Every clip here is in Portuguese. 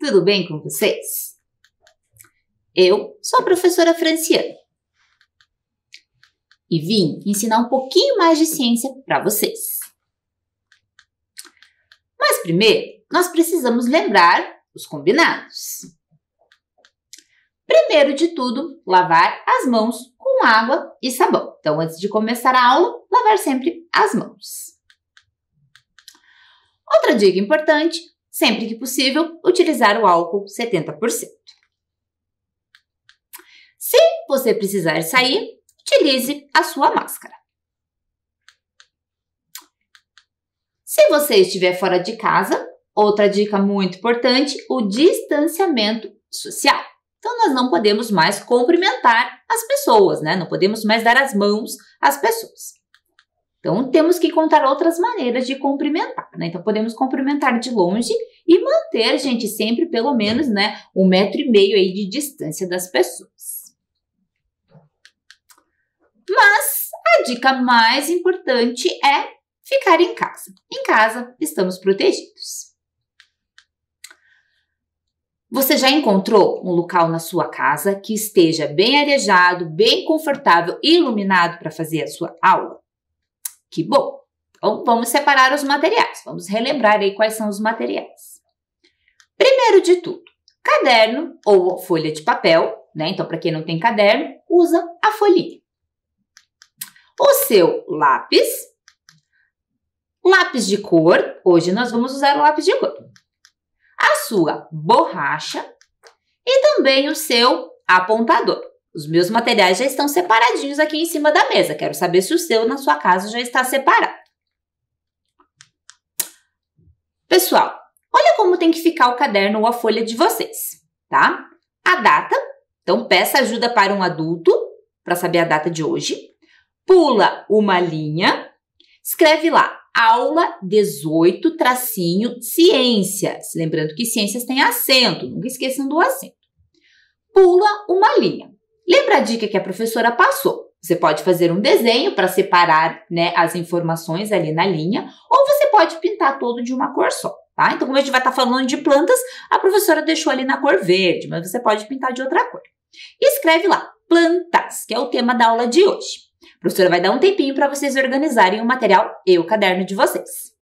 tudo bem com vocês? Eu sou a professora Franciane e vim ensinar um pouquinho mais de ciência para vocês. Mas primeiro, nós precisamos lembrar os combinados. Primeiro de tudo, lavar as mãos com água e sabão. Então, antes de começar a aula, lavar sempre as mãos. Outra dica importante, sempre que possível, utilizar o álcool 70%. Se você precisar sair, utilize a sua máscara. Se você estiver fora de casa, outra dica muito importante, o distanciamento social. Então, nós não podemos mais cumprimentar as pessoas, né? Não podemos mais dar as mãos às pessoas. Então, temos que encontrar outras maneiras de cumprimentar, né? Então, podemos cumprimentar de longe e manter, gente, sempre pelo menos, né, 1,5 metro aí de distância das pessoas. Mas a dica mais importante é ficar em casa. Em casa, estamos protegidos. Você já encontrou um local na sua casa que esteja bem arejado, bem confortável e iluminado para fazer a sua aula? Que bom! Então, vamos separar os materiais. Vamos relembrar aí quais são os materiais. Primeiro de tudo, caderno ou folha de papel, né? Então, para quem não tem caderno, usa a folhinha. O seu lápis, lápis de cor. Hoje nós vamos usar o lápis de cor. A sua borracha e também o seu apontador. Os meus materiais já estão separadinhos aqui em cima da mesa. Quero saber se o seu na sua casa já está separado. Pessoal, olha como tem que ficar o caderno ou a folha de vocês, tá? A data, então peça ajuda para um adulto para saber a data de hoje. Pula uma linha, escreve lá. Aula 18, tracinho, ciências. Lembrando que ciências tem acento, nunca esqueçam do acento. Pula uma linha. Lembra a dica que a professora passou? Você pode fazer um desenho para separar, né, as informações ali na linha, ou você pode pintar todo de uma cor só, tá? Então, como a gente vai estar falando de plantas, a professora deixou ali na cor verde, mas você pode pintar de outra cor. E escreve lá, plantas, que é o tema da aula de hoje. A professora vai dar um tempinho para vocês organizarem o material e o caderno de vocês.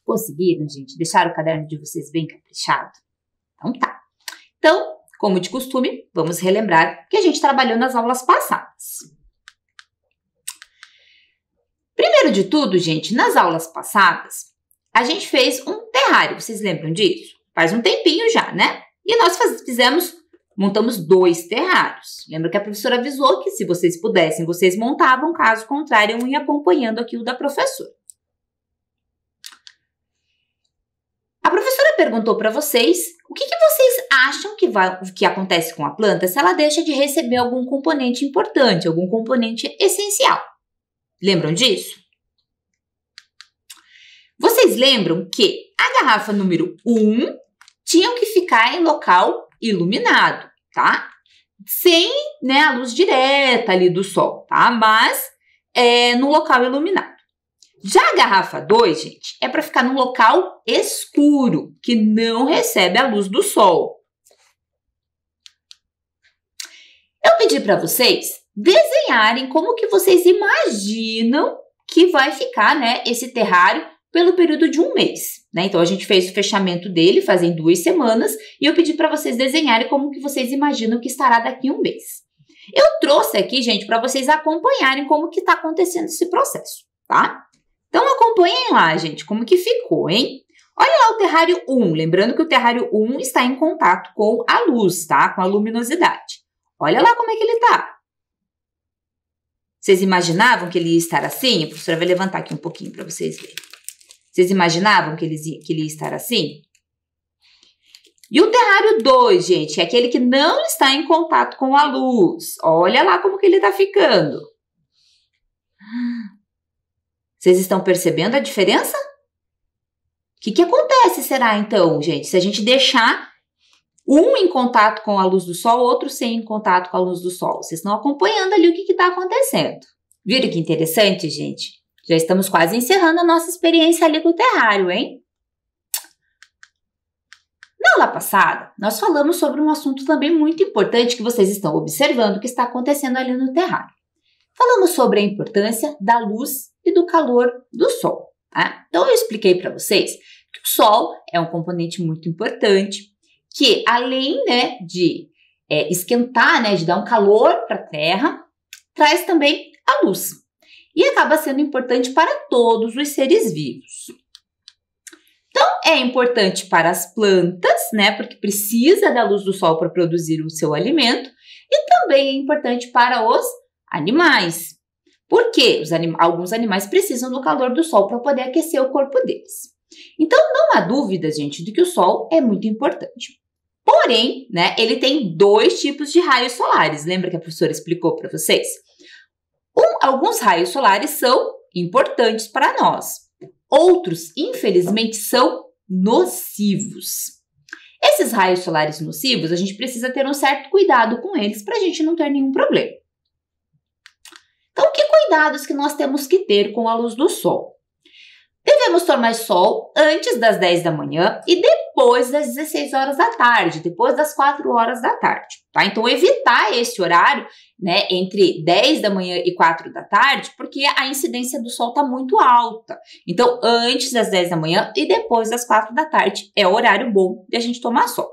Conseguiram, gente? Deixaram o caderno de vocês bem caprichado? Então tá. Então, como de costume, vamos relembrar o que a gente trabalhou nas aulas passadas. Primeiro de tudo, gente, nas aulas passadas, a gente fez um terrário. Vocês lembram disso? Faz um tempinho já, né? E nós montamos 2 terrários. Lembra que a professora avisou que se vocês pudessem, vocês montavam, caso contrário, eu ia acompanhando aqui o da professora. A professora perguntou para vocês o que vocês acham que acontece com a planta se ela deixa de receber algum componente importante, algum componente essencial. Lembram disso? Vocês lembram que a garrafa número 1 tinha que ficar em local iluminado, tá? Sem, né, a luz direta ali do sol, tá? Mas no local iluminado. Já a garrafa 2, gente, é para ficar num local escuro, que não recebe a luz do sol. Eu pedi para vocês desenharem como que vocês imaginam que vai ficar, né, esse terrário pelo período de 1 mês, né? Então, a gente fez o fechamento dele fazem 2 semanas e eu pedi para vocês desenharem como que vocês imaginam que estará daqui a 1 mês. Eu trouxe aqui, gente, para vocês acompanharem como que está acontecendo esse processo, tá? Então, acompanhem lá, gente, como que ficou, hein? Olha lá o terrário 1, lembrando que o terrário 1 está em contato com a luz, tá? Com a luminosidade. Olha lá como é que ele tá. Vocês imaginavam que ele ia estar assim? A professora vai levantar aqui um pouquinho para vocês verem. Vocês imaginavam que ele ia estar assim? E o terrário 2, gente, é aquele que não está em contato com a luz. Olha lá como que ele tá ficando. Vocês estão percebendo a diferença? O que acontece, será, então, gente, se a gente deixar um em contato com a luz do sol, outro sem contato com a luz do sol? Vocês estão acompanhando ali o que está acontecendo. Viram que interessante, gente? Já estamos quase encerrando a nossa experiência ali com o terrário, hein? Na aula passada, nós falamos sobre um assunto também muito importante que vocês estão observando que está acontecendo ali no terrário. Falamos sobre a importância da luz e do calor do sol, tá? Então, eu expliquei para vocês que o sol é um componente muito importante, que além, né, de esquentar, né, de dar um calor para a Terra, traz também a luz. E acaba sendo importante para todos os seres vivos. Então, é importante para as plantas, né? Porque precisa da luz do sol para produzir o seu alimento. E também é importante para os animais. Porque alguns animais precisam do calor do sol para poder aquecer o corpo deles. Então, não há dúvida, gente, de que o sol é muito importante. Porém, né, ele tem 2 tipos de raios solares. Lembra que a professora explicou para vocês? Alguns raios solares são importantes para nós. Outros, infelizmente, são nocivos. Esses raios solares nocivos, a gente precisa ter um certo cuidado com eles para a gente não ter nenhum problema. Então, que cuidados que nós temos que ter com a luz do sol? Devemos tomar sol antes das 10 da manhã e depois das 16 horas da tarde, depois das 4 horas da tarde, tá? Então, evitar esse horário, né, entre 10 da manhã e 4 da tarde, porque a incidência do sol está muito alta. Então, antes das 10 da manhã e depois das 4 da tarde é o horário bom de a gente tomar sol.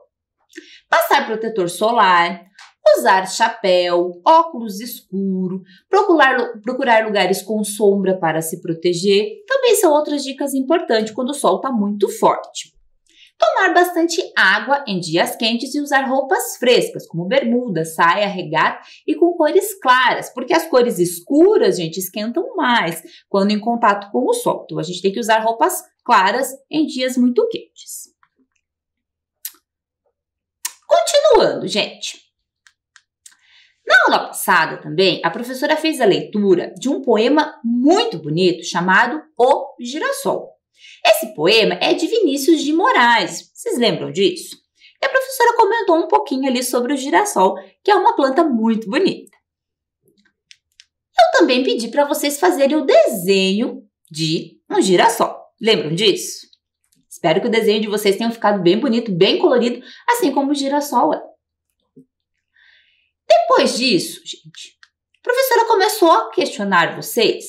Passar protetor solar, usar chapéu, óculos escuro, procurar lugares com sombra para se proteger, também são outras dicas importantes quando o sol está muito forte. Tomar bastante água em dias quentes e usar roupas frescas, como bermuda, saia, regata e com cores claras, porque as cores escuras, gente, esquentam mais quando em contato com o sol. Então, a gente tem que usar roupas claras em dias muito quentes. Continuando, gente. Na aula passada também, a professora fez a leitura de um poema muito bonito chamado O Girassol. Esse poema é de Vinícius de Moraes. Vocês lembram disso? E a professora comentou um pouquinho ali sobre o girassol, que é uma planta muito bonita. Eu também pedi para vocês fazerem o desenho de um girassol. Lembram disso? Espero que o desenho de vocês tenha ficado bem bonito, bem colorido, assim como o girassol é. Depois disso, gente, a professora começou a questionar vocês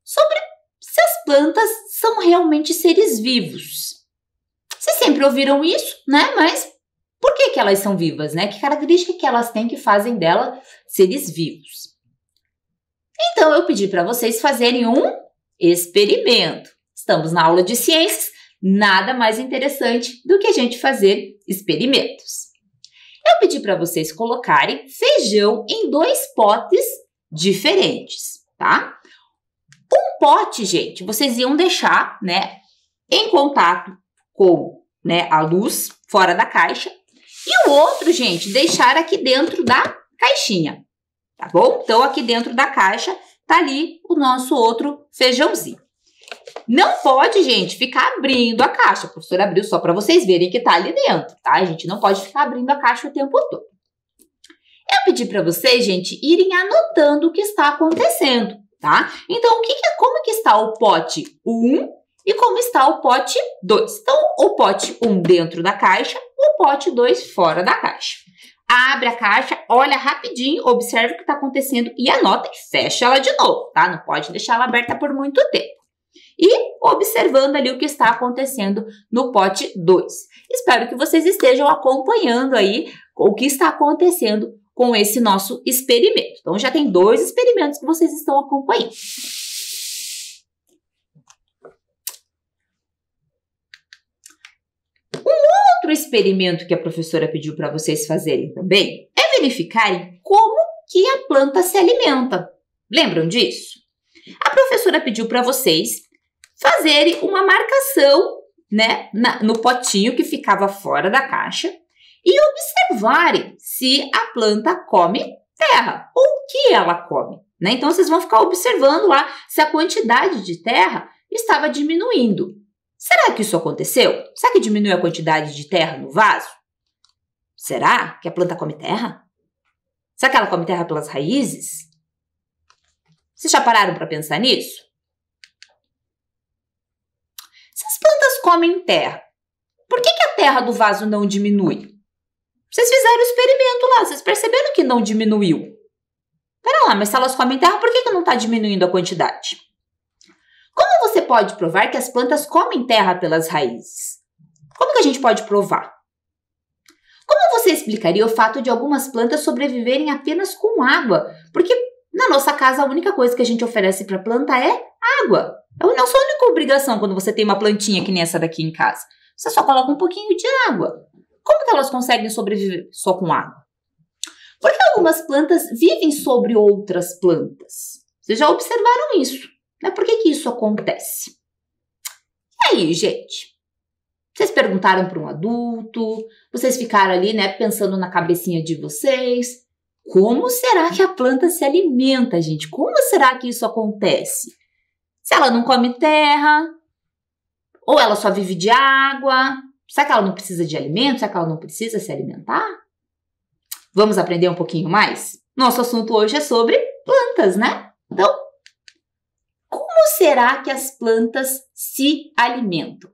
sobre se as plantas são realmente seres vivos. Vocês sempre ouviram isso, né? Mas por que elas são vivas, né? Que característica que elas têm que fazem delas seres vivos? Então, eu pedi para vocês fazerem um experimento. Estamos na aula de ciências, nada mais interessante do que a gente fazer experimentos. Eu pedi para vocês colocarem feijão em 2 potes diferentes, tá? Um pote, gente, vocês iam deixar, né, em contato com, né, a luz fora da caixa e o outro, gente, deixar aqui dentro da caixinha, tá bom? Então, aqui dentro da caixa tá ali o nosso outro feijãozinho. Não pode, gente, ficar abrindo a caixa. A professora abriu só para vocês verem que tá ali dentro, tá? A gente não pode ficar abrindo a caixa o tempo todo. Eu pedi para vocês, gente, irem anotando o que está acontecendo, tá? Então, como que está o pote 1 e como está o pote 2? Então, o pote 1 dentro da caixa, o pote 2 fora da caixa. Abre a caixa, olha rapidinho, observa o que está acontecendo e anota e fecha ela de novo, tá? Não pode deixar ela aberta por muito tempo. E observando ali o que está acontecendo no pote 2. Espero que vocês estejam acompanhando aí o que está acontecendo com esse nosso experimento. Então, já tem 2 experimentos que vocês estão acompanhando. Um outro experimento que a professora pediu para vocês fazerem também é verificarem como que a planta se alimenta. Lembram disso? A professora pediu para vocês fazerem uma marcação, né, no potinho que ficava fora da caixa e observarem se a planta come terra ou o que ela come, né? Então, vocês vão ficar observando lá se a quantidade de terra estava diminuindo. Será que isso aconteceu? Será que diminuiu a quantidade de terra no vaso? Será que a planta come terra? Será que ela come terra pelas raízes? Vocês já pararam para pensar nisso? Se as plantas comem terra, por que a terra do vaso não diminui? Vocês fizeram o experimento lá, vocês perceberam que não diminuiu. Pera lá, mas se elas comem terra, por que não está diminuindo a quantidade? Como você pode provar que as plantas comem terra pelas raízes? Como que a gente pode provar? Como você explicaria o fato de algumas plantas sobreviverem apenas com água? Porque na nossa casa a única coisa que a gente oferece para a planta é água. É a nossa única obrigação quando você tem uma plantinha que nem essa daqui em casa. Você só coloca um pouquinho de água. Como que elas conseguem sobreviver só com água? Porque algumas plantas vivem sobre outras plantas. Vocês já observaram isso, né? Por que isso acontece? E aí, gente? Vocês perguntaram para um adulto, vocês ficaram ali, né, pensando na cabecinha de vocês. Como será que a planta se alimenta, gente? Como será que isso acontece? Se ela não come terra, ou ela só vive de água, será que ela não precisa de alimento? Será que ela não precisa se alimentar? Vamos aprender um pouquinho mais? Nosso assunto hoje é sobre plantas, né? Então, como será que as plantas se alimentam?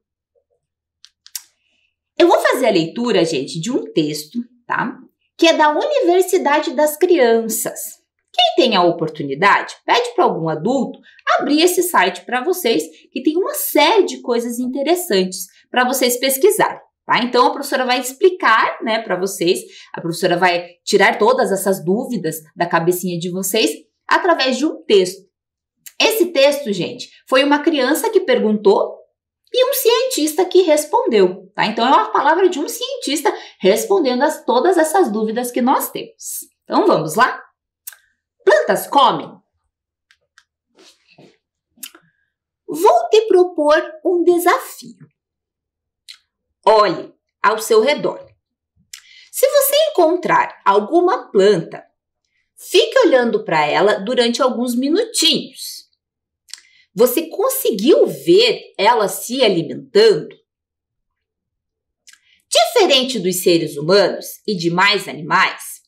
Eu vou fazer a leitura, gente, de um texto, tá? Que é da Universidade das Crianças. Quem tem a oportunidade, pede para algum adulto abrir esse site para vocês, que tem uma série de coisas interessantes para vocês pesquisarem, tá? Então, a professora vai explicar, né, para vocês, a professora vai tirar todas essas dúvidas da cabecinha de vocês através de um texto. Esse texto, gente, foi uma criança que perguntou e um cientista que respondeu, tá? Então, é uma palavra de um cientista respondendo a todas essas dúvidas que nós temos. Então, vamos lá? Plantas comem? Vou te propor um desafio. Olhe ao seu redor. Se você encontrar alguma planta, fique olhando para ela durante alguns minutinhos. Você conseguiu ver ela se alimentando? Diferente dos seres humanos e demais animais,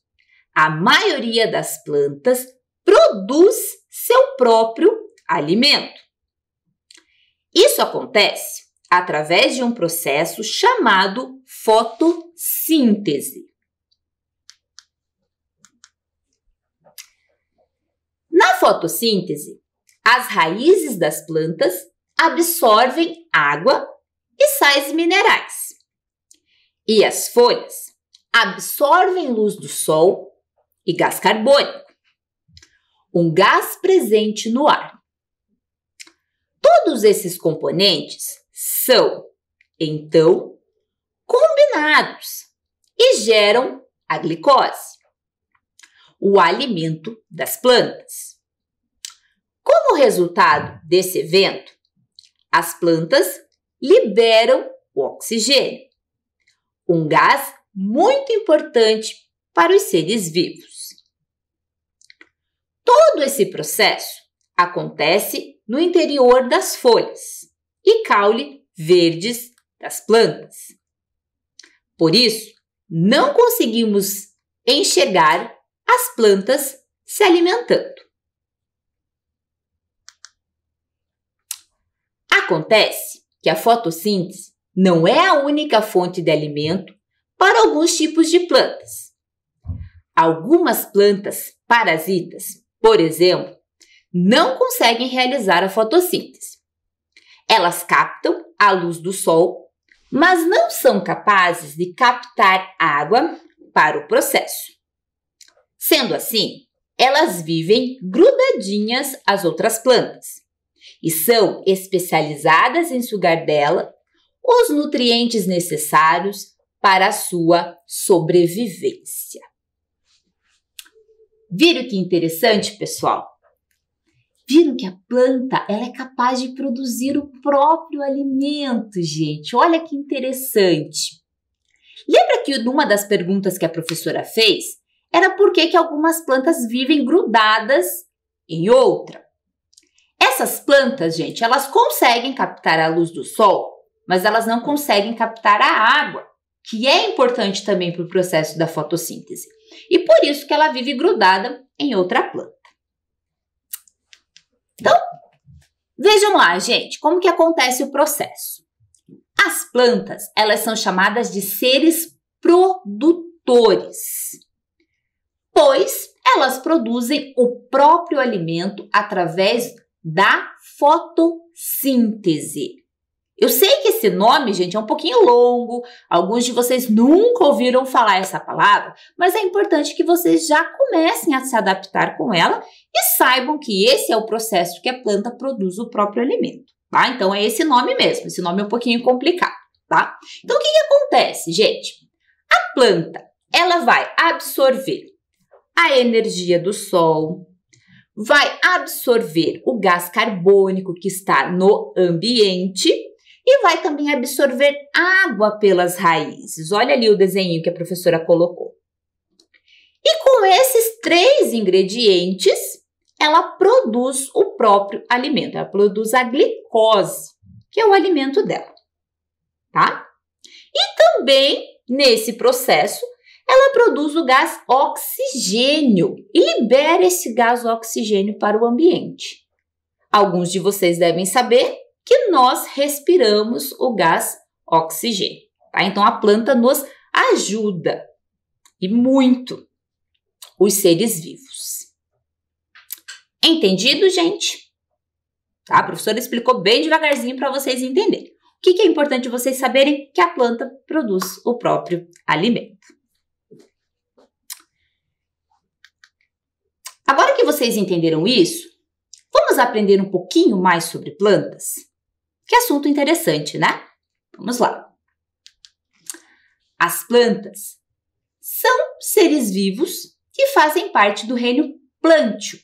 a maioria das plantas produz seu próprio alimento. Isso acontece através de um processo chamado fotossíntese. Na fotossíntese, as raízes das plantas absorvem água e sais minerais. E as folhas absorvem luz do sol e gás carbônico, um gás presente no ar. Todos esses componentes são, então, combinados e geram a glicose, o alimento das plantas. Como resultado desse evento, as plantas liberam o oxigênio, um gás muito importante para os seres vivos. Todo esse processo acontece no interior das folhas e caule verdes das plantas. Por isso, não conseguimos enxergar as plantas se alimentando. Acontece que a fotossíntese não é a única fonte de alimento para alguns tipos de plantas. Algumas plantas parasitas, por exemplo, não conseguem realizar a fotossíntese. Elas captam a luz do sol, mas não são capazes de captar água para o processo. Sendo assim, elas vivem grudadinhas às outras plantas e são especializadas em sugar dela os nutrientes necessários para a sua sobrevivência. Viram que interessante, pessoal? Viram que a planta ela é capaz de produzir o próprio alimento, gente? Olha que interessante. Lembra que uma das perguntas que a professora fez era por que algumas plantas vivem grudadas em outra? Essas plantas, gente, elas conseguem captar a luz do sol, mas elas não conseguem captar a água, que é importante também para o processo da fotossíntese. E por isso que ela vive grudada em outra planta. Então, vejam lá, gente, como que acontece o processo. As plantas, elas são chamadas de seres produtores, pois elas produzem o próprio alimento através da fotossíntese. Eu sei que Esse nome, gente, é um pouquinho longo, alguns de vocês nunca ouviram falar essa palavra, mas é importante que vocês já comecem a se adaptar com ela e saibam que esse é o processo que a planta produz o próprio alimento, tá? Então, é esse nome mesmo, esse nome é um pouquinho complicado, tá? Então, o que acontece, gente? A planta, ela vai absorver a energia do sol, vai absorver o gás carbônico que está no ambiente e vai também absorver água pelas raízes. Olha ali o desenho que a professora colocou. E com esses 3 ingredientes, ela produz o próprio alimento. Ela produz a glicose, que é o alimento dela, tá? E também, nesse processo, ela produz o gás oxigênio e libera esse gás oxigênio para o ambiente. Alguns de vocês devem saber que nós respiramos o gás oxigênio, tá? Então, a planta nos ajuda, e muito, os seres vivos. Entendido, gente? Tá? A professora explicou bem devagarzinho para vocês entenderem. O que é importante vocês saberem? Que a planta produz o próprio alimento. Agora que vocês entenderam isso, vamos aprender um pouquinho mais sobre plantas? Que assunto interessante, né? Vamos lá. As plantas são seres vivos que fazem parte do reino plânteo,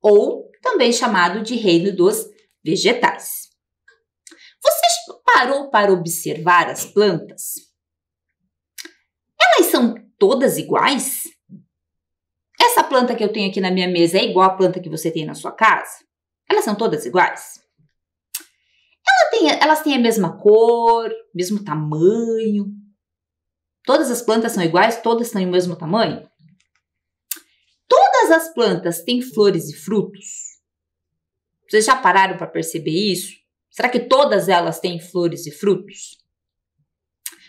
ou também chamado de reino dos vegetais. Você parou para observar as plantas? Elas são todas iguais? Essa planta que eu tenho aqui na minha mesa é igual à planta que você tem na sua casa? Elas são todas iguais? Elas têm a mesma cor, mesmo tamanho? Todas as plantas são iguais? Todas têm o mesmo tamanho? Todas as plantas têm flores e frutos? Vocês já pararam para perceber isso? Será que todas elas têm flores e frutos?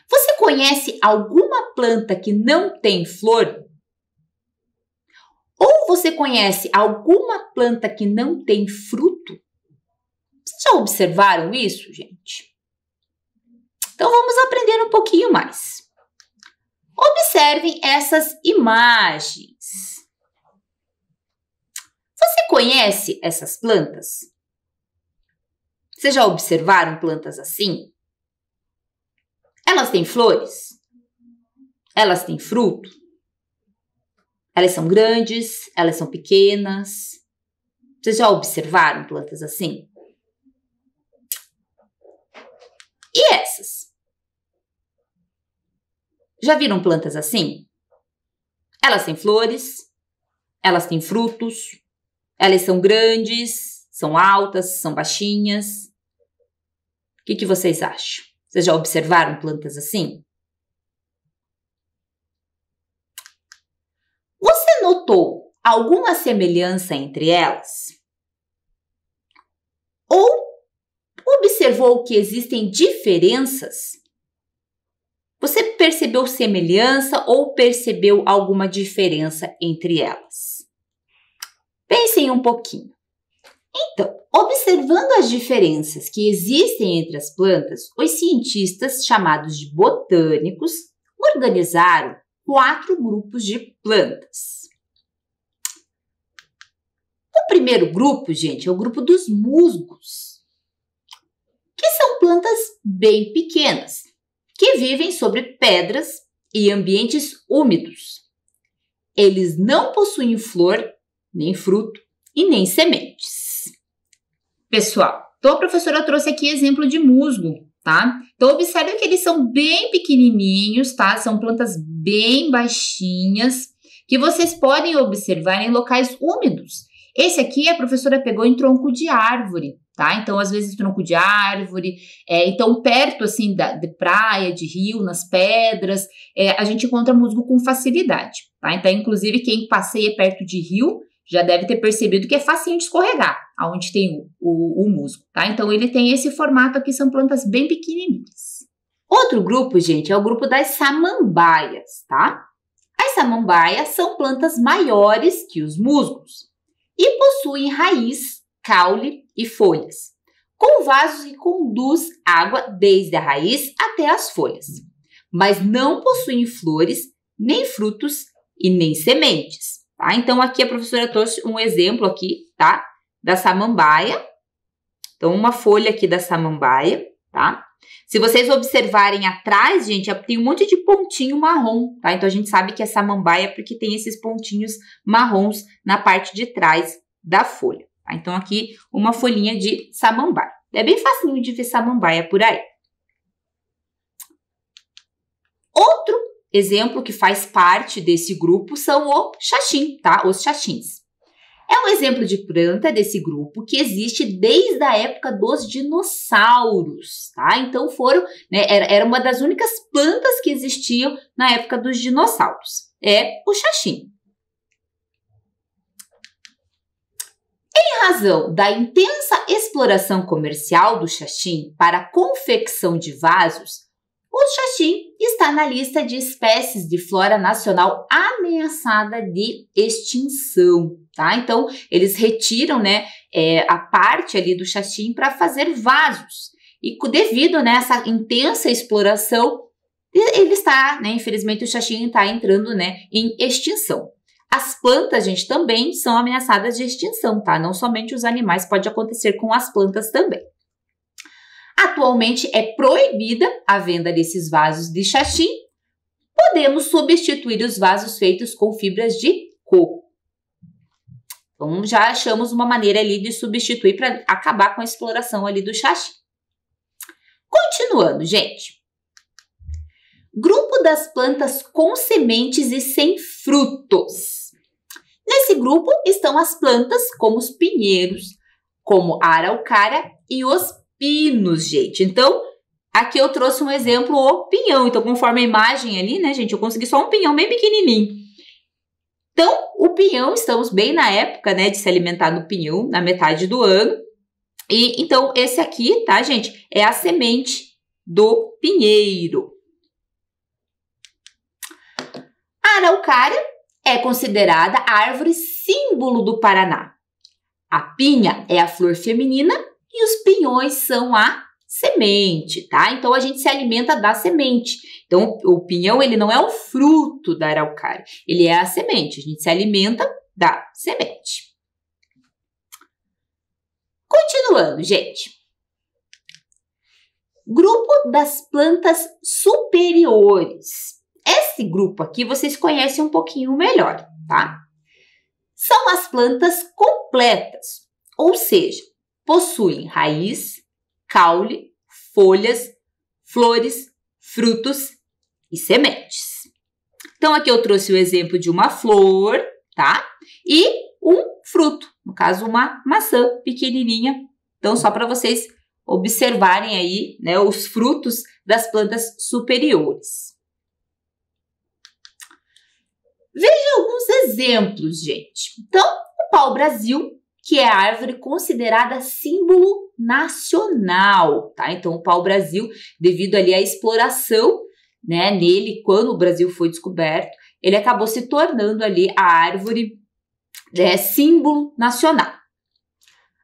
Você conhece alguma planta que não tem flor? Ou você conhece alguma planta que não tem fruto? Vocês já observaram isso, gente? Então, vamos aprender um pouquinho mais. Observem essas imagens. Você conhece essas plantas? Vocês já observaram plantas assim? Elas têm flores? Elas têm fruto? Elas são grandes? Elas são pequenas? Vocês já observaram plantas assim? E essas? Já viram plantas assim? Elas têm flores? Elas têm frutos? Elas são grandes? São altas? São baixinhas? O que vocês acham? Vocês já observaram plantas assim? Você notou alguma semelhança entre elas? Ou observou que existem diferenças? Você percebeu semelhança ou percebeu alguma diferença entre elas? Pensem um pouquinho. Então, observando as diferenças que existem entre as plantas, os cientistas, chamados de botânicos, organizaram 4 grupos de plantas. O primeiro grupo, gente, é o grupo dos musgos, que são plantas bem pequenas, que vivem sobre pedras e ambientes úmidos. Eles não possuem flor, nem fruto e nem sementes. Pessoal, então a professora trouxe aqui exemplo de musgo, tá? Então observe que eles são bem pequenininhos, tá? São plantas bem baixinhas, que vocês podem observar em locais úmidos. Esse aqui a professora pegou em tronco de árvore, tá? Então, às vezes, tronco de árvore, então, perto, assim, de praia, de rio, nas pedras, a gente encontra musgo com facilidade, tá? Então, inclusive, quem passeia perto de rio já deve ter percebido que é facinho de escorregar, aonde tem o musgo, tá? Então, ele tem esse formato aqui, são plantas bem pequenininhas. Outro grupo, gente, é o grupo das samambaias, tá? As samambaias são plantas maiores que os musgos e possuem raiz, caule e folhas. com vasos que conduz água desde a raiz até as folhas, mas não possuem flores, nem frutos e nem sementes. Tá? Então, aqui a professora trouxe um exemplo aqui, tá? Da samambaia. Então, uma folha aqui da samambaia, tá? Se vocês observarem atrás, gente, tem um monte de pontinho marrom, tá? Então, a gente sabe que é samambaia porque tem esses pontinhos marrons na parte de trás da folha. Tá? Então, aqui, uma folhinha de samambaia. É bem facinho de ver samambaia por aí. Outro exemplo que faz parte desse grupo são o xaxim, tá? Os xaxins. É um exemplo de planta desse grupo que existe desde a época dos dinossauros, tá? Então era uma das únicas plantas que existiam na época dos dinossauros. É o xaxim. Em razão da intensa exploração comercial do xaxim para a confecção de vasos, o xaxim está na lista de espécies de flora nacional ameaçada de extinção, tá? Então, eles retiram, né, a parte ali do xaxim para fazer vasos. E devido, né, essa intensa exploração, ele está, né, infelizmente o xaxim está entrando, né, em extinção. As plantas, gente, também são ameaçadas de extinção, tá? Não somente os animais, pode acontecer com as plantas também. Atualmente é proibida a venda desses vasos de xaxim. Podemos substituir os vasos feitos com fibras de coco. Então, já achamos uma maneira ali de substituir para acabar com a exploração ali do xaxim. Continuando, gente. Grupo das plantas com sementes e sem frutos. Nesse grupo estão as plantas como os pinheiros, como a araucária e os pinos, gente. Então, aqui eu trouxe um exemplo, o pinhão. Então, conforme a imagem ali, né, gente, eu consegui só um pinhão bem pequenininho. Então, o pinhão, estamos bem na época, né, de se alimentar do pinhão, na metade do ano. E, então, esse aqui, tá, gente, é a semente do pinheiro. A araucária é considerada a árvore símbolo do Paraná. A pinha é a flor feminina e os pinhões são a semente, tá? Então, a gente se alimenta da semente. Então, o pinhão, ele não é o fruto da araucária, ele é a semente. A gente se alimenta da semente. Continuando, gente. Grupo das plantas superiores. Esse grupo aqui vocês conhecem um pouquinho melhor, tá? São as plantas completas, ou seja, possuem raiz, caule, folhas, flores, frutos e sementes. Então, aqui eu trouxe o exemplo de uma flor, tá? E um fruto, no caso, uma maçã pequenininha. Então, só para vocês observarem aí, né, os frutos das plantas superiores. Veja alguns exemplos, gente. Então, o pau-brasil, que é a árvore considerada símbolo nacional, tá? Então, o pau-brasil, devido ali à exploração, né, nele, quando o Brasil foi descoberto, ele acabou se tornando ali a árvore símbolo nacional.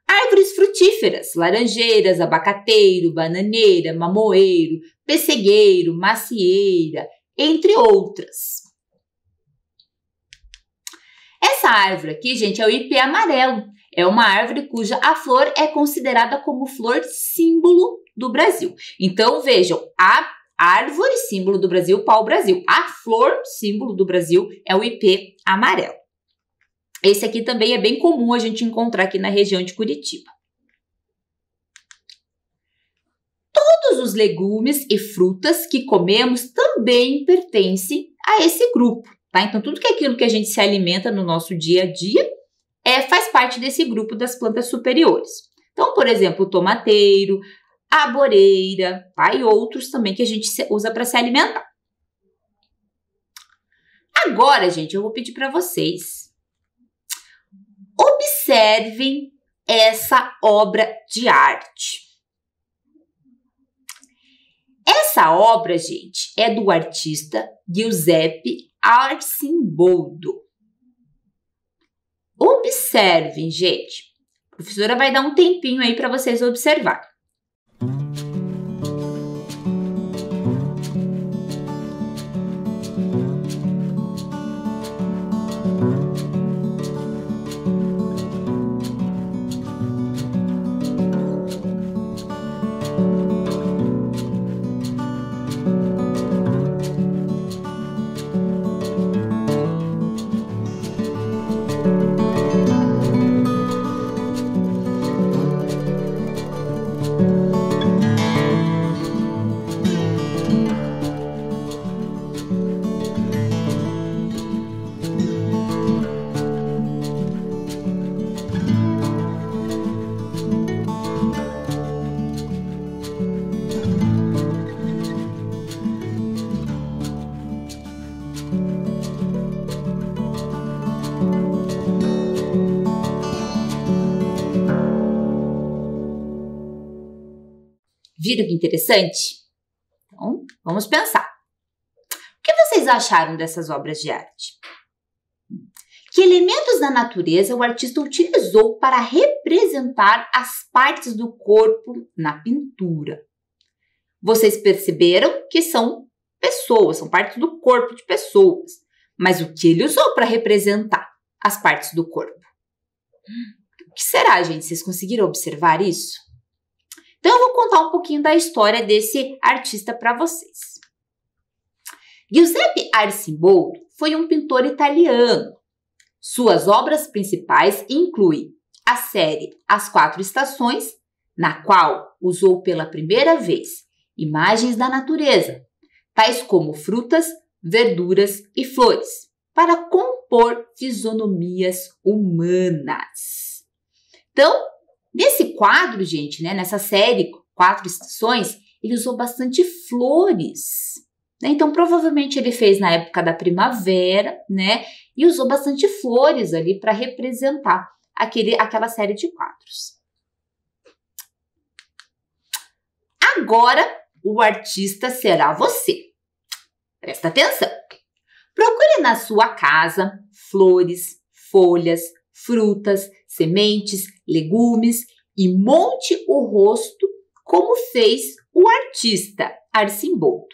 Árvores frutíferas, laranjeiras, abacateiro, bananeira, mamoeiro, pessegueiro, macieira, entre outras. Essa árvore aqui, gente, é o ipê amarelo. É uma árvore cuja a flor é considerada como flor símbolo do Brasil. Então, vejam, a árvore símbolo do Brasil, pau-brasil. A flor símbolo do Brasil é o ipê amarelo. Esse aqui também é bem comum a gente encontrar aqui na região de Curitiba. Todos os legumes e frutas que comemos também pertencem a esse grupo, tá? Então, tudo que é aquilo que a gente se alimenta no nosso dia a dia faz parte desse grupo das plantas superiores. Então, por exemplo, o tomateiro, a aboreira, tá? E outros também que a gente usa para se alimentar. Agora, gente, eu vou pedir para vocês observem essa obra de arte. Essa obra, gente, é do artista Giuseppe Arcimboldo. Observem, gente. A professora vai dar um tempinho aí para vocês observarem. Viram que interessante? Então, vamos pensar. O que vocês acharam dessas obras de arte? Que elementos da natureza o artista utilizou para representar as partes do corpo na pintura? Vocês perceberam que são pessoas, são partes do corpo de pessoas. Mas o que ele usou para representar as partes do corpo? O que será, gente? Vocês conseguiram observar isso? Então, eu vou contar um pouquinho da história desse artista para vocês. Giuseppe Arcimboldo foi um pintor italiano. Suas obras principais incluem a série As Quatro Estações, na qual usou pela primeira vez imagens da natureza, tais como frutas, verduras e flores, para compor fisionomias humanas. Então, nesse quadro, gente, nessa série Quatro Estações, ele usou bastante flores. Então, provavelmente ele fez na época da primavera, e usou bastante flores ali para representar aquela série de quadros. Agora, o artista será você. Presta atenção. Procure na sua casa flores, folhas, frutas, sementes, legumes e monte o rosto como fez o artista Arcimboldo.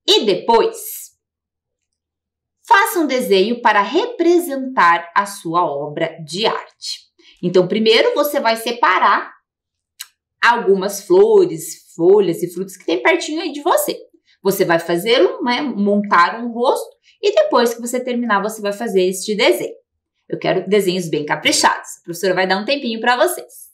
E depois, faça um desenho para representar a sua obra de arte. Então, primeiro você vai separar algumas flores, folhas e frutas que tem pertinho aí de você. Você vai fazer montar um rosto e depois que você terminar, você vai fazer este desenho. Eu quero desenhos bem caprichados. A professora vai dar um tempinho para vocês.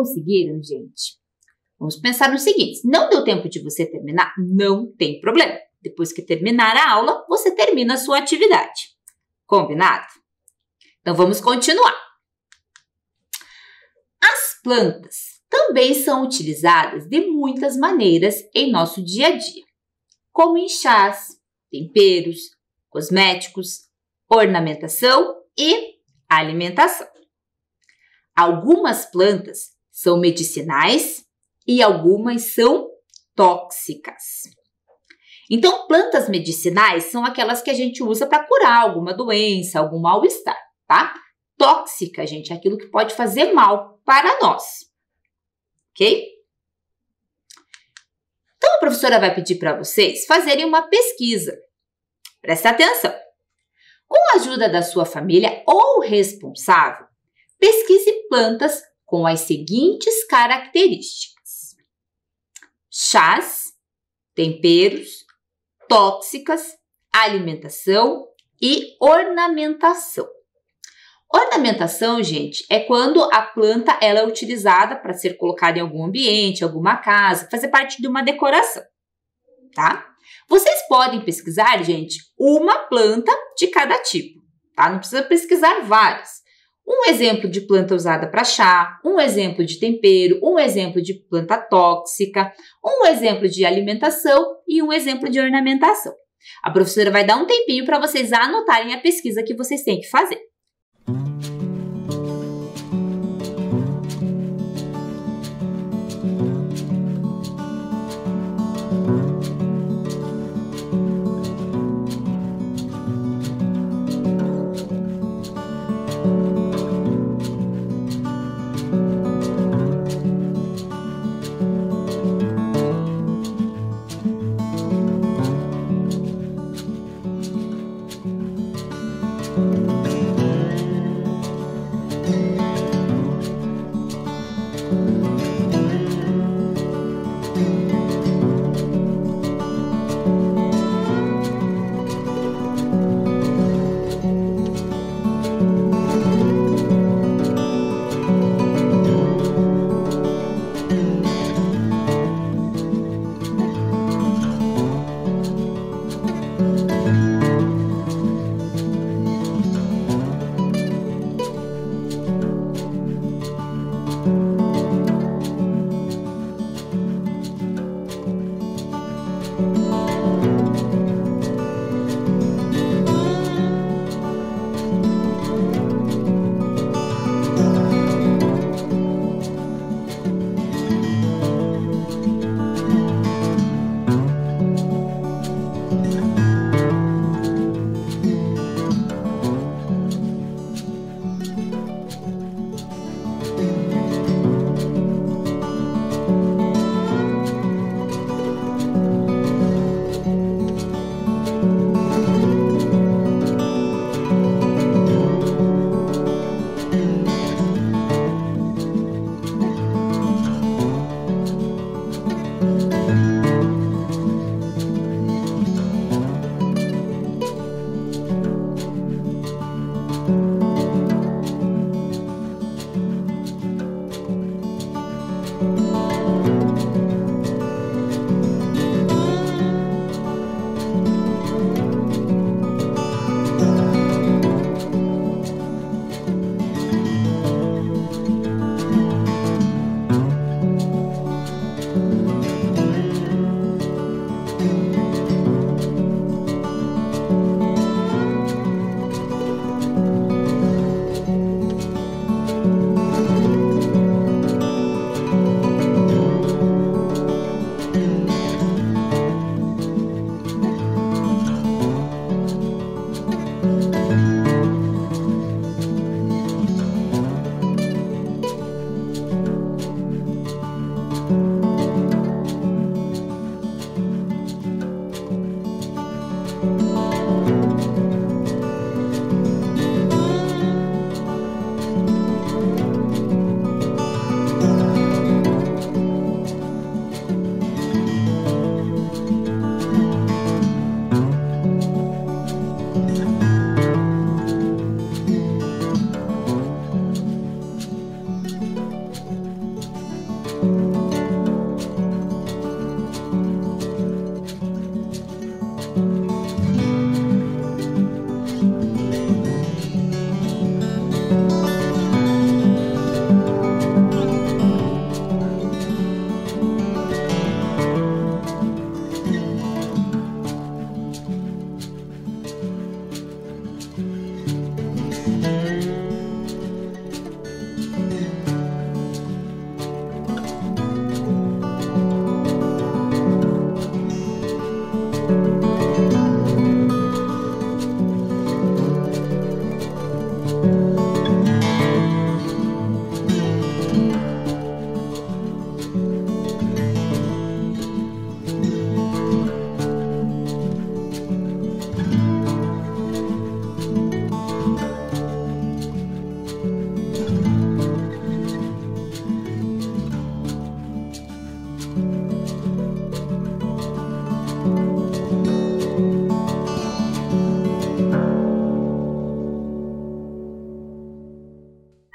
Conseguiram, gente? Vamos pensar no seguinte, não deu tempo de você terminar? Não tem problema. Depois que terminar a aula, você termina a sua atividade. Combinado? Então, vamos continuar. As plantas também são utilizadas de muitas maneiras em nosso dia a dia, como em chás, temperos, cosméticos, ornamentação e alimentação. Algumas plantas são medicinais e algumas são tóxicas. Então, plantas medicinais são aquelas que a gente usa para curar alguma doença, algum mal-estar, tá? Tóxica, gente, é aquilo que pode fazer mal para nós, ok? Então, a professora vai pedir para vocês fazerem uma pesquisa. Presta atenção. Com a ajuda da sua família ou responsável, pesquise plantas com as seguintes características: chás, temperos, tóxicas, alimentação e ornamentação. Ornamentação, gente, é quando a planta ela é utilizada para ser colocada em algum ambiente, alguma casa, fazer parte de uma decoração, tá? Vocês podem pesquisar, gente, uma planta de cada tipo, tá? Não precisa pesquisar várias. Um exemplo de planta usada para chá, um exemplo de tempero, um exemplo de planta tóxica, um exemplo de alimentação e um exemplo de ornamentação. A professora vai dar um tempinho para vocês anotarem a pesquisa que vocês têm que fazer.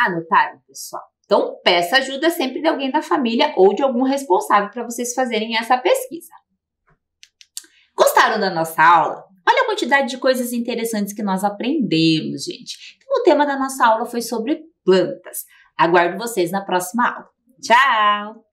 Anotaram, pessoal? Então, peça ajuda sempre de alguém da família ou de algum responsável para vocês fazerem essa pesquisa. Gostaram da nossa aula? Olha a quantidade de coisas interessantes que nós aprendemos, gente. Então, o tema da nossa aula foi sobre plantas. Aguardo vocês na próxima aula. Tchau!